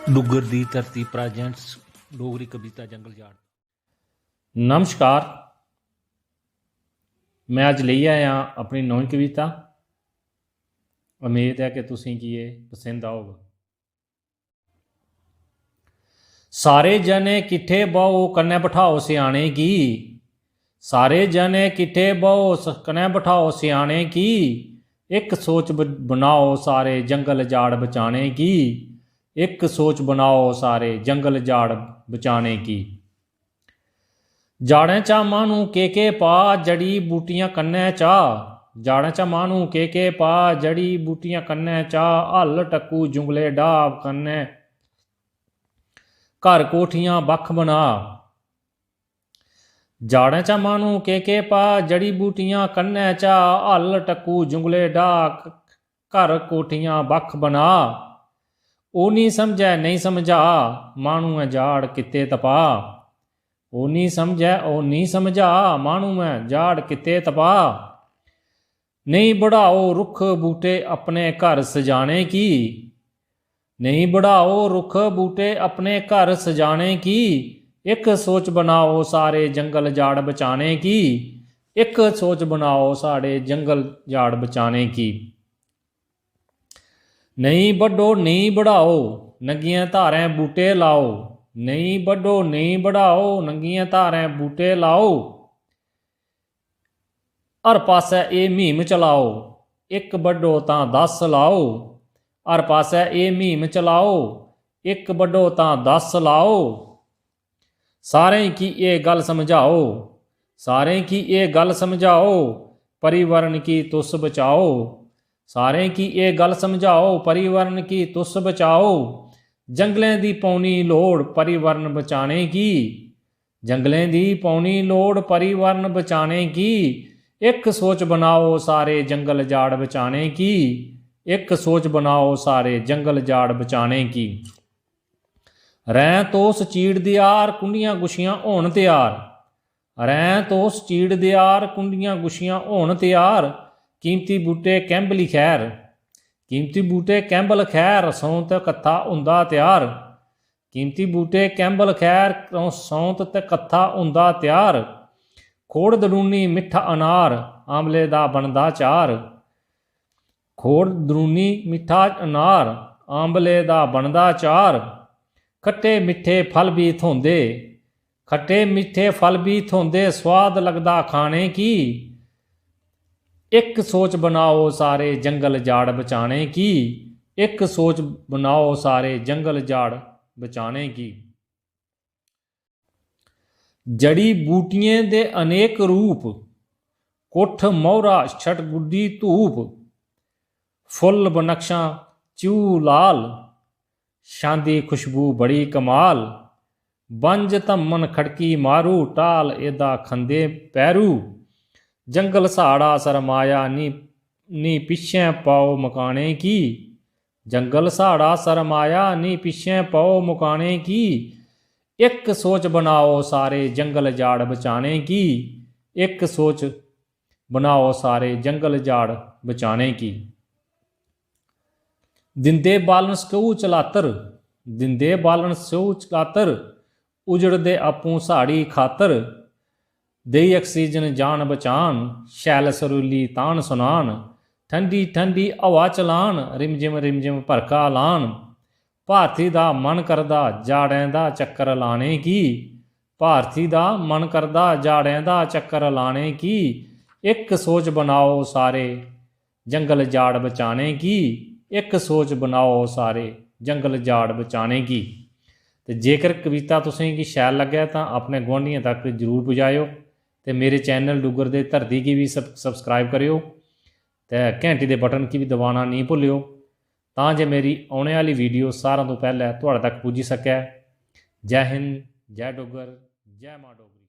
डुग्गर दी धरती प्रेजेंट्स डोगरी कविता जंगल जाड़। नमस्कार, मैं अज ले आया अपनी नवी कविता। उम्मीद है कि तुसीं की ये पसंद आऊगा। सारे जने किट्ठे बहो कन्ने बिठाओ सियाने की, सारे जने किट्ठे बहो कन्ने बिठाओ सियाने की, एक सोच बनाओ सारे जंगल जाड़ बचाने की, एक सोच बनाओ सारे जंगल जाड़ बचाने की। जाड़े चा मानू के पा जड़ी बूटियां कन्ने चा, जाड़े चा मानू के पा जड़ी बूटियां कन्ने चा, हल टक्कू जुंगले डाब कन्ने घर कोठियां बख बना। जाड़े चा मानू के पा जड़ी बूटियां कन्ने चा, हल टक्कू जुंगले डाब घर कोठियां बख बना। ओ नहीं समझै नहीं समझा मानू है जाड़ किते तपा, ओ नहीं समझै ओ नहीं समझा मानू मैं जाड़ किते तपा। नहीं बढ़ाओ रुख बूटे अपने घर सजाने की, नहीं बढ़ाओ रुख बूटे अपने घर सजाने की, एक सोच बनाओ सारे जंगल जाड़ बचाने की, एक सोच बनाओ सारे जंगल जाड़ बचाने की। नहीं बढ़ो नहीं बढ़ाओ नंगियां धारें बूटे लाओ, नहीं बढ़ो नहीं बढ़ाओ नंगियां धारें बूटे लाओ। हर पासै ये मुहिम चलाओ एक बढ़ो तां 10 लाओ, हर पासै ये मुहिम चलाओ एक बढ़ो तां 10 लाओ। सारें की ये गल समझाओ, सारें की ये गल समझाओ, परिवरण की तुस बचाओ, सारें की ये गल समझाओ परिवरण की तुस बचाओ। जंगलें दी पौनी लोड़ परिवरण बचाने की, जंगलें दी पौनी लोड़ परिवरण बचाने की, एक सोच बनाओ सारे जंगल जाड़ बचाने की, एक सोच बनाओ सारे जंगल जाड़ बचाने की। रैं तोस चीड़ दियार कुंडियां गुछियां होन तैयार, रैं तोस चीड़ दियार कुंडियां गुछियां होन तैयार, कीमती बूटे कैंबली खैर, कीमती बूटे कैंबल खैर सौंत कत्था हुंदा तैयार, कीमती बूटे कैंबल खैर सौंत ते कत्था हुंदा तैयार। खोड़ दरूनी मिठा अनार आंवले दा बनदा चार, खोड़ दरूनी मिठा अनार आंवले दा बनदा चार। खट्टे मिठे फल भी थोंदे, खट्टे मिठे फल भी थोंदे स्वाद लगदा खाने की, एक सोच बनाओ सारे जंगल जाड़ बचाने की, एक सोच बनाओ सारे जंगल जाड़ बचाने की। जड़ी बूटियां दे अनेक रूप कुठ मोहरा छटगुड्डी धूप, फुल बनक्शा चू लाल शांदी खुशबू बड़ी कमाल। बंज धम्मन खड़की मारू टाल एदा खंदे पैरू, जंगल साड़ा सरमाया नी पिछे पाओ मकाने की, जंगल साड़ा सरमाया नी पिछे पाओ मकाने की, एक सोच बनाओ सारे जंगल जाड़ बचाने की, एक सोच बनाओ सारे जंगल जाड़ बचाने की। दिंदे बालन सकऊ चलातर, दिंदे बालन सकऊ चलातर, उजड़दे अपूं साड़ी खातर, देई ऑक्सीजन जान बचान शैल सरूली तान सुनान, ठंडी ठंडी हवा चलान रिमझिम भरका लान। भारती दा मन करदा जाड़ें दा चक्कर लाने की, भारती दा मन करदा जाड़ें दा चक्कर लाने की, एक सोच बनाओ सारे जंगल जाड़ बचाने की, एक सोच बनाओ सारे जंगल जाड़ बचाने की। तो जेकर कविता तुसें गी शैल लग्गे तां अपने गुआंढियें तक जरूर पुजायो, ते मेरे चैनल डुग्गर दे धरती की भी सबसक्राइब करियो, ते घंटी दे बटन की भी दबाना नहीं भुल्लियो, तां जे मेरी आने वाली वीडियो सारां तो पहले तुहाड़े तक पुज्जी सकै। जय हिंद, जय डुग्गर, जय मां डोगरी।